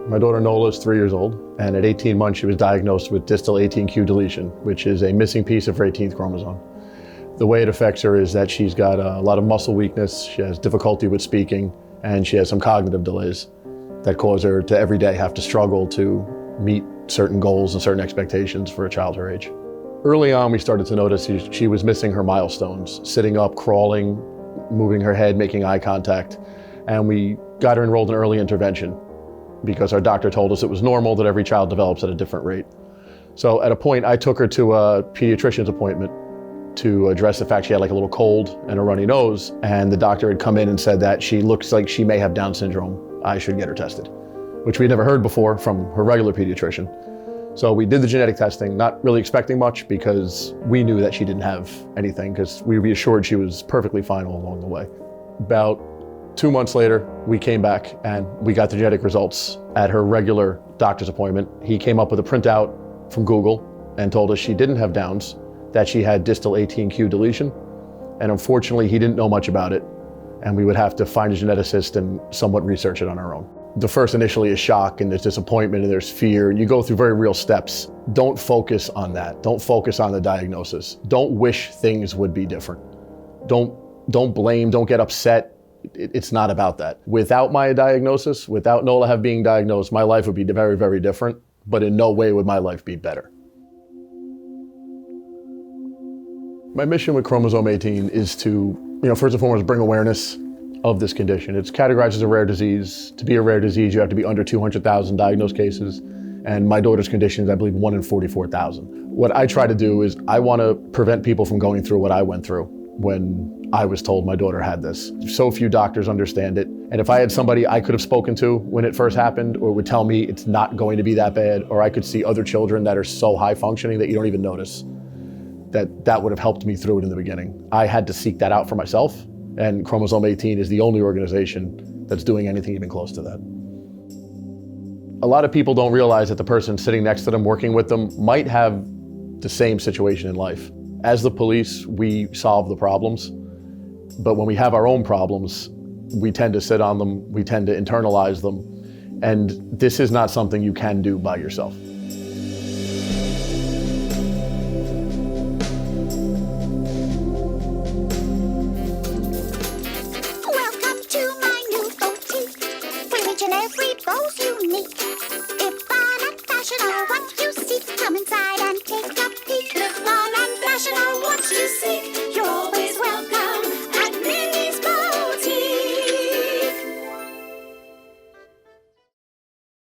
My daughter Nola is 3 years old, and at 18 months she was diagnosed with distal 18q deletion, which is a missing piece of her 18th chromosome. The way it affects her is that she's got a lot of muscle weakness, she has difficulty with speaking, and she has some cognitive delays that cause her to every day have to struggle to meet certain goals and certain expectations for a child her age. Early on, we started to notice she was missing her milestones, sitting up, crawling, moving her head, making eye contact, and we got her enrolled in early intervention because our doctor told us it was normal that every child develops at a different rate. So at a point, I took her to a pediatrician's appointment to address the fact she had like a little cold and a runny nose, and the doctor had come in and said that she looks like she may have Down syndrome. I should get her tested, which we'd never heard before from her regular pediatrician. So we did the genetic testing, not really expecting much because we knew that she didn't have anything because we reassured she was perfectly fine all along the way. About 2 months later, we came back and we got the genetic results at her regular doctor's appointment. He came up with a printout from Google and told us she didn't have Downs, that she had distal 18q deletion. And unfortunately, he didn't know much about it. And we would have to find a geneticist and somewhat research it on our own. The first initially is shock and there's disappointment and there's fear. You go through very real steps. Don't focus on that. Don't focus on the diagnosis. Don't wish things would be different. Don't blame, don't get upset. It's not about that. Without my diagnosis, without Nola being diagnosed, my life would be very, very different, but in no way would my life be better. My mission with Chromosome 18 is to, first and foremost, bring awareness of this condition. It's categorized as a rare disease. To be a rare disease, you have to be under 200,000 diagnosed cases. And my daughter's condition is, I believe, 1 in 44,000. What I try to do is I want to prevent people from going through what I went through when I was told my daughter had this. So few doctors understand it. And if I had somebody I could have spoken to when it first happened, or would tell me it's not going to be that bad, or I could see other children that are so high functioning that you don't even notice, that would have helped me through it in the beginning. I had to seek that out for myself, and Chromosome 18 is the only organization that's doing anything even close to that. A lot of people don't realize that the person sitting next to them, working with them, might have the same situation in life. As the police, we solve the problems, but when we have our own problems, we tend to sit on them, we tend to internalize them, and this is not something you can do by yourself.